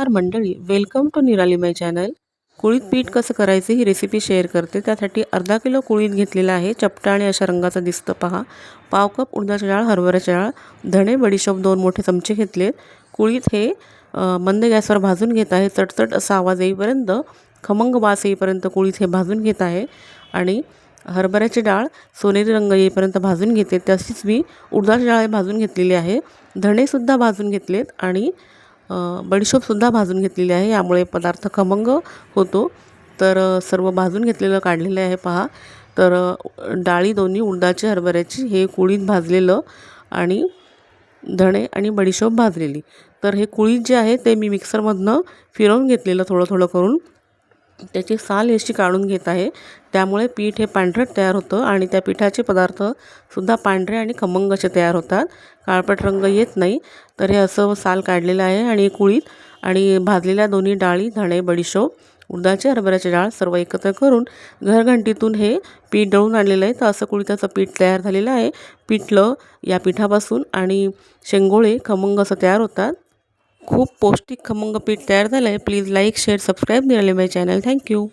नमस्कार मंडळी, welcome to निराली माय चॅनल। कुळीत पीठ कसं करायचं ही रेसिपी शेअर करते। त्यासाठी अर्धा किलो कुळीत घेतलेला आहे। चपटा आणि अशा रंगाचा दिसतं पहा। पाव कप उडदाची डाळ, हरभऱ्याची डाळ, धणे, बडीशोप 2 मोठे चमचे घेतलेत। कुळीत हे मंद गॅसवर भाजून घेत आहे। चटचट असा आवाज येईपर्यंत, खमंग वास येईपर्यंत कुळीत हे भाजून घेत आहे। आणि हरभऱ्याची डाळ सोनेरी रंग येईपर्यंत भाजून घेते। तशीच मी उडदाची डाळ भाजून घेतलेली आहे। धणेसुद्धा भाजून घेतलेत आणि बडीशोपसुद्धा भाजून घेतलेली आहे। यामुळे पदार्थ खमंग होतो। तर सर्व भाजून घेतलेलं काढलेलं आहे पहा। तर डाळी दोन्ही उडदाची, हरभऱ्याची, हे कुळीत भाजलेलं आणि धणे आणि बडीशोप भाजलेली। तर हे कुळीत जे आहे ते मी मिक्सरमधनं फिरवून घेतलेलं थोडं थोडं करून। त्याची साल अशी काढून घेत आहे। त्यामुळे पीठ हे पांढरट तयार होतं आणि त्या पिठाचे पदार्थसुद्धा पांढरे आणि खमंग असे तयार होतात, काळपट रंग येत नाही। तर हे असं साल काढलेलं आहे आणि कुळीत आणि भाजलेल्या दोन्ही डाळी, धणे, बडीशोप, उडदाची, हरभऱ्याची डाळ सर्व एकत्र करून घरघंटीतून हे पीठ दळून आणलेलं आहे। तर असं कुळीताचं पीठ तयार झालेलं आहे। पिठलं या पिठापासून आणि शेंगोळे खमंग असं तयार होतात। खूप पौष्टिक खमंग पीठ तयार झालं आहे। प्लीज लाईक, शेअर, सबस्क्राईब निराली माय चॅनल। थँक्यू।